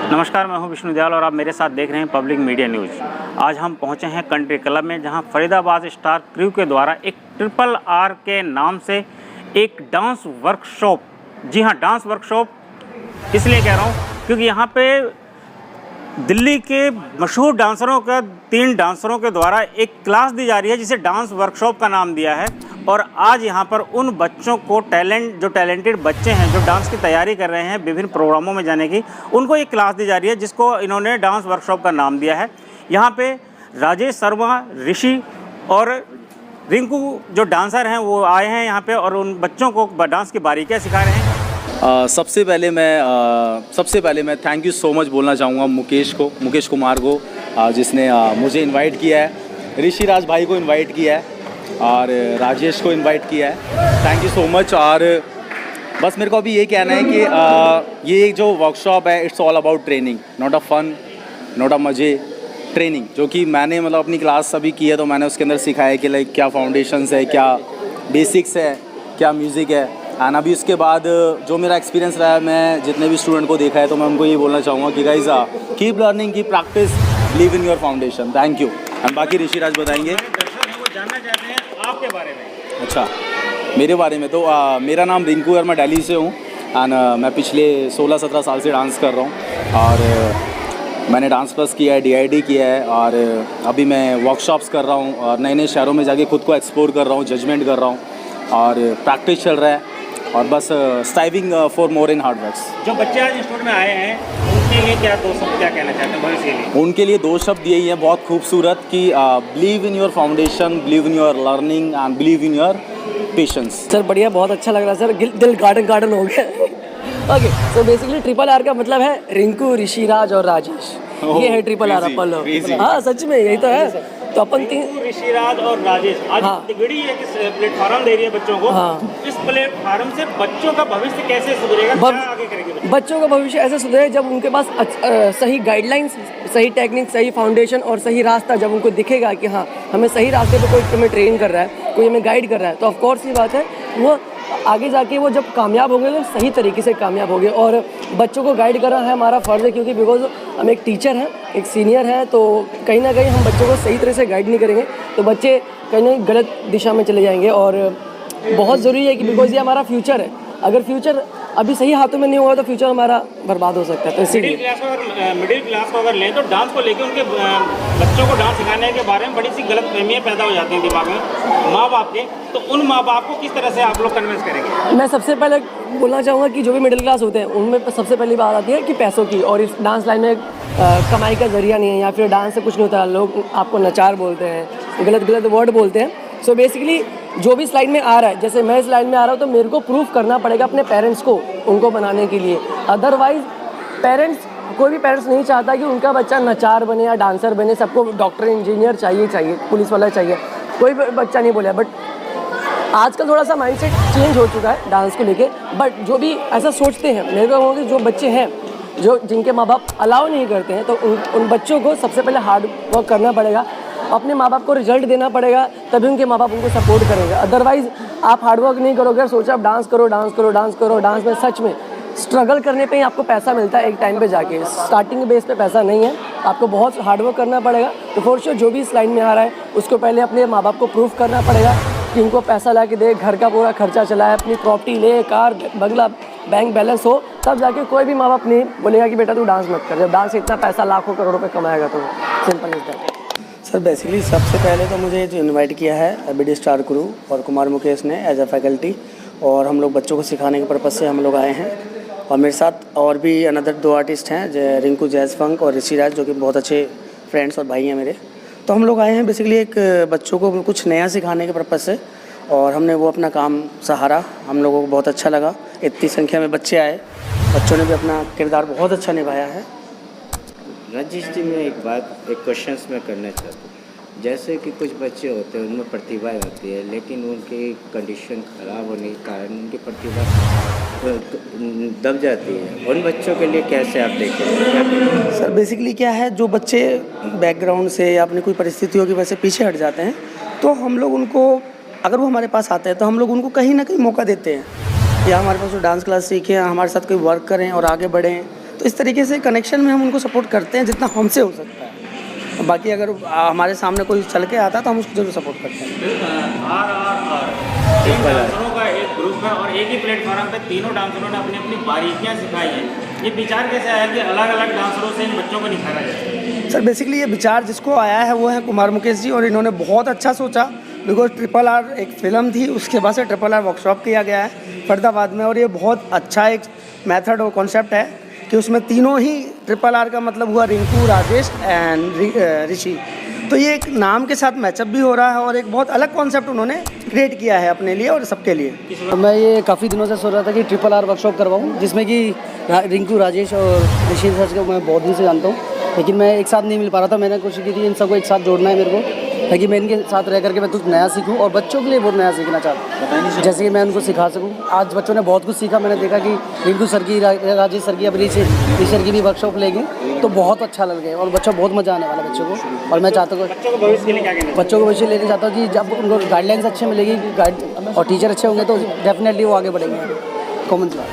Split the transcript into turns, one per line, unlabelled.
नमस्कार, मैं हूं विष्णु दयाल और आप मेरे साथ देख रहे हैं पब्लिक मीडिया न्यूज़। आज हम पहुंचे हैं कंट्री क्लब में, जहां फरीदाबाद स्टार क्रू के द्वारा एक RRR के नाम से एक डांस वर्कशॉप, जी हां डांस वर्कशॉप इसलिए कह रहा हूं क्योंकि यहां पे दिल्ली के मशहूर डांसरों का 3 डांसरों के द्वारा एक क्लास दी जा रही है जिसे डांस वर्कशॉप का नाम दिया है। और आज यहाँ पर उन बच्चों को जो टैलेंटेड बच्चे हैं जो डांस की तैयारी कर रहे हैं विभिन्न प्रोग्रामों में जाने की, उनको एक क्लास दी जा रही है जिसको इन्होंने डांस वर्कशॉप का नाम दिया है। यहाँ पे राजेश शर्मा, ऋषि और रिंकू जो डांसर हैं वो आए हैं यहाँ पे और उन बच्चों को डांस की बारीकियाँ सिखा रहे हैं।
सबसे पहले मैं थैंक यू सो मच बोलना चाहूँगा मुकेश कुमार को, जिसने मुझे इनवाइट किया है, ऋषि राज भाई को इनवाइट किया है और राजेश को इनवाइट किया है। Thank you so much. और बस मेरे को अभी ये कहना है कि ये जो वर्कशॉप है it's all about training, not a fun, not a मज़े, ट्रेनिंग। जो कि मैंने मतलब अपनी क्लास अभी की है तो मैंने उसके अंदर सिखाया है कि लाइक क्या फाउंडेशंस है, क्या बेसिक्स है, क्या म्यूज़िक है। एंड अभी उसके बाद जो मेरा एक्सपीरियंस रहा है, मैं जितने भी स्टूडेंट को देखा है तो मैं उनको ये बोलना चाहूँगा कि guys keep learning, keep practice, live in your foundation. Thank you. And बाकी ऋषि राज बताएंगे
जानना चाहते हैं आपके बारे में।
अच्छा, मेरे बारे में तो मेरा नाम रिंकू है और मैं दिल्ली से हूँ। एंड मैं पिछले 16-17 साल से डांस कर रहा हूँ और मैंने डांस प्लस किया है, DID किया है और अभी मैं वर्कशॉप्स कर रहा हूँ और नए नए शहरों में जाके खुद को एक्सप्लोर कर रहा हूँ, जजमेंट कर रहा हूँ और प्रैक्टिस चल रहा है और बस striving for more in hard works.
जो बच्चे आज इंस्टीट्यूट में आए हैं उनके लिए क्या 2 शब्द क्या कहना चाहते हैं भविष्य के लिए?
उनके लिए 2 शब्द यही हैं बहुत खूबसूरत कि believe in your foundation, believe in your learning and believe in your patience.
Sir बढ़िया, बहुत अच्छा लग रहा है सर, दिल गार्डन हो गया। ओके, सो बेसिकली RRR का मतलब है रिंकू, ऋषि राज और राजेश। ये है RRR अपोलो। हाँ सच में यही तो है। तो अपन
ऋषि राज और राजेश आज बड़ी है किस प्लेटफॉर्म दे रही है बच्चों को। इस प्लेटफॉर्म से बच्चों का भविष्य कैसे सुधरेगा, क्या आगे करेंगे?
बच्चों का भविष्य ऐसे सुधरेगा जब उनके पास सही गाइडलाइंस, सही टेक्निक, सही फाउंडेशन और सही रास्ता जब उनको दिखेगा कि हाँ हमें सही रास्ते पे कोई हमें ट्रेन कर रहा है, कोई हमें गाइड कर रहा है, तो ऑफकोर्स ये बात है वो आगे जाके वो जब कामयाब होंगे तो सही तरीके से कामयाब होंगे। और बच्चों को गाइड करना है हमारा फ़र्ज़ है, क्योंकि बिकॉज हम एक टीचर हैं, एक सीनियर हैं, तो कहीं ना कहीं हम बच्चों को सही तरह से गाइड नहीं करेंगे तो बच्चे कहीं ना कहीं गलत दिशा में चले जाएंगे। और बहुत ज़रूरी है कि बिकॉज ये हमारा फ्यूचर है, अगर फ्यूचर अभी सही हाथों में नहीं होगा तो फ्यूचर हमारा बर्बाद हो सकता है। तो इसीलिए
मिडिल क्लास को अगर लें तो डांस को लेकर उनके बच्चों को डांस सिखाने के बारे में बड़ी सी गलतफहमियां पैदा हो जाती हैं दिमाग में माँ बाप के, तो उन माँ बाप को किस तरह से आप लोग कन्विंस करेंगे?
मैं सबसे पहले बोलना चाहूँगा कि जो भी मिडिल क्लास होते हैं उनमें सबसे पहली बात आती है कि पैसों की, और इस डांस लाइन में कमाई का जरिया नहीं है या फिर डांस से कुछ नहीं होता। लोग आपको नचार बोलते हैं, गलत वर्ड बोलते हैं। सो बेसिकली जो भी इस लाइन में आ रहा है, जैसे मैं इस लाइन में आ रहा हूँ तो मेरे को प्रूफ करना पड़ेगा अपने पेरेंट्स को उनको बनाने के लिए। अदरवाइज कोई भी पेरेंट्स नहीं चाहता कि उनका बच्चा नचार बने या डांसर बने। सबको डॉक्टर, इंजीनियर चाहिए, पुलिस वाला चाहिए, कोई बच्चा नहीं बोला। बट आजकल थोड़ा सा माइंडसेट चेंज हो चुका है डांस को लेके। बट जो भी ऐसा सोचते हैं, मेरे को कि जो बच्चे हैं जिनके माँ बाप अलाउ नहीं करते हैं, तो उन बच्चों को सबसे पहले हार्ड वर्क करना पड़ेगा, अपने माँ बाप को रिजल्ट देना पड़ेगा, तभी उनके माँ बाप उनको सपोर्ट करेगा। अदरवाइज़ आप हार्ड वर्क नहीं करोगे, सोचा आप डांस करो, डांस में सच में स्ट्रगल करने पे ही आपको पैसा मिलता है एक टाइम पे जाके। स्टार्टिंग बेस पे पैसा नहीं है, आपको बहुत हार्ड वर्क करना पड़ेगा। तो फॉर श्योर जो भी इस लाइन में आ रहा है उसको पहले अपने माँ बाप को प्रूफ करना पड़ेगा कि उनको पैसा ला के दे, घर का पूरा खर्चा चलाए, अपनी प्रॉपर्टी ले, कार, बंगला, बैंक बैलेंस हो, तब जाके कोई भी माँ बाप नहीं बोलेगा कि बेटा तू डांस मत कर। जब डांस इतना पैसा लाखों करोड़ों रुपये कमाएगा तो simple is that.
Sir basically सबसे पहले तो मुझे जो इनवाइट किया है BD स्टार क्रू और कुमार मुकेश ने एज अ फैकल्टी, और हम लोग बच्चों को सिखाने के पर्पज़ से हम लोग आए हैं। और मेरे साथ और भी अनदर 2 आर्टिस्ट हैं, रिंकू जैज़ फंक और ऋषि राज, जो कि बहुत अच्छे फ्रेंड्स और भाई हैं मेरे। तो हम लोग आए हैं बेसिकली एक बच्चों को कुछ नया सिखाने के पर्पज़ से, और हमने वो अपना काम सहारा। हम लोगों को बहुत अच्छा लगा, इतनी संख्या में बच्चे आए, बच्चों ने भी अपना किरदार बहुत अच्छा निभाया है।
राजेश जी, मैं एक क्वेश्चंस में करना चाहता हूँ। जैसे कि कुछ बच्चे होते हैं उनमें प्रतिभा होती है, लेकिन उनकी कंडीशन ख़राब होने के कारण उनकी प्रतिभा दब जाती है। उन बच्चों के लिए कैसे आप देखें?
सर बेसिकली क्या है, जो बच्चे बैकग्राउंड से या अपनी कोई परिस्थितियों की वजह से पीछे हट जाते हैं, तो हम लोग उनको, अगर वो हमारे पास आते हैं तो हम लोग उनको कहीं ना कहीं मौका देते हैं, या हमारे पास जो डांस क्लास सीखें, हमारे साथ कोई वर्क करें और आगे बढ़ें। तो इस तरीके से कनेक्शन में हम उनको सपोर्ट करते हैं जितना हमसे हो सकता है। बाकी अगर हमारे सामने कोई चल के आता तो हम उसको जरूर सपोर्ट करते हैं।
तीन डांसरों का एक ग्रुप है और एक ही प्लेटफॉर्म पे तीनों डांसरों ने अपनी अपनी बारीकियां सिखाई हैं। ये विचार कैसे आया कि अलग अलग डांसरों से इन बच्चों को निखारा जाए?
सर बेसिकली ये विचार जिसको आया है वो है कुमार मुकेश जी, और इन्होंने बहुत अच्छा सोचा। बिकॉज RRR एक फ़िल्म थी, उसके बाद से RRR वर्कशॉप किया गया है फरीदाबाद में, और ये बहुत अच्छा एक मेथड और कॉन्सेप्ट है कि उसमें तीनों ही RRR का मतलब हुआ रिंकू, राजेश एंड ऋषि। तो ये एक नाम के साथ मैचअप भी हो रहा है और एक बहुत अलग कॉन्सेप्ट उन्होंने क्रिएट किया है अपने लिए और सबके लिए।
मैं ये काफ़ी दिनों से सोच रहा था कि RRR वर्कशॉप करवाऊँ, जिसमें कि रिंकू, राजेश और ऋषि सर को मैं बहुत दिन से जानता हूँ, लेकिन मैं एक साथ नहीं मिल पा रहा था। मैंने कोशिश की थी इन सबको एक साथ जोड़ना है मेरे को, ताकि मैं इनके साथ रह करके मैं कुछ नया सीखूं और बच्चों के लिए बहुत नया सीखना चाहता हूँ, जैसे कि मैं उनको सिखा सकूं। आज बच्चों ने बहुत कुछ सीखा। मैंने देखा कि रिंकू सर की, राजेश सर की, अब ऋषि सर की भी वर्कशॉप लेंगे तो बहुत अच्छा लग गया और बच्चों बहुत मज़ा आने वाला बच्चों को। और मैं चाहता हूँ
बच्चों को भविष्य के लिए क्या कहना?
बच्चों को भविष्य लेना चाहता हूँ कि जब उनको गाइडलाइंस अच्छे मिलेगी, गाइड और टीचर अच्छे होंगे तो डेफिनेटली वो आगे बढ़ेंगे। कॉमन सी बात।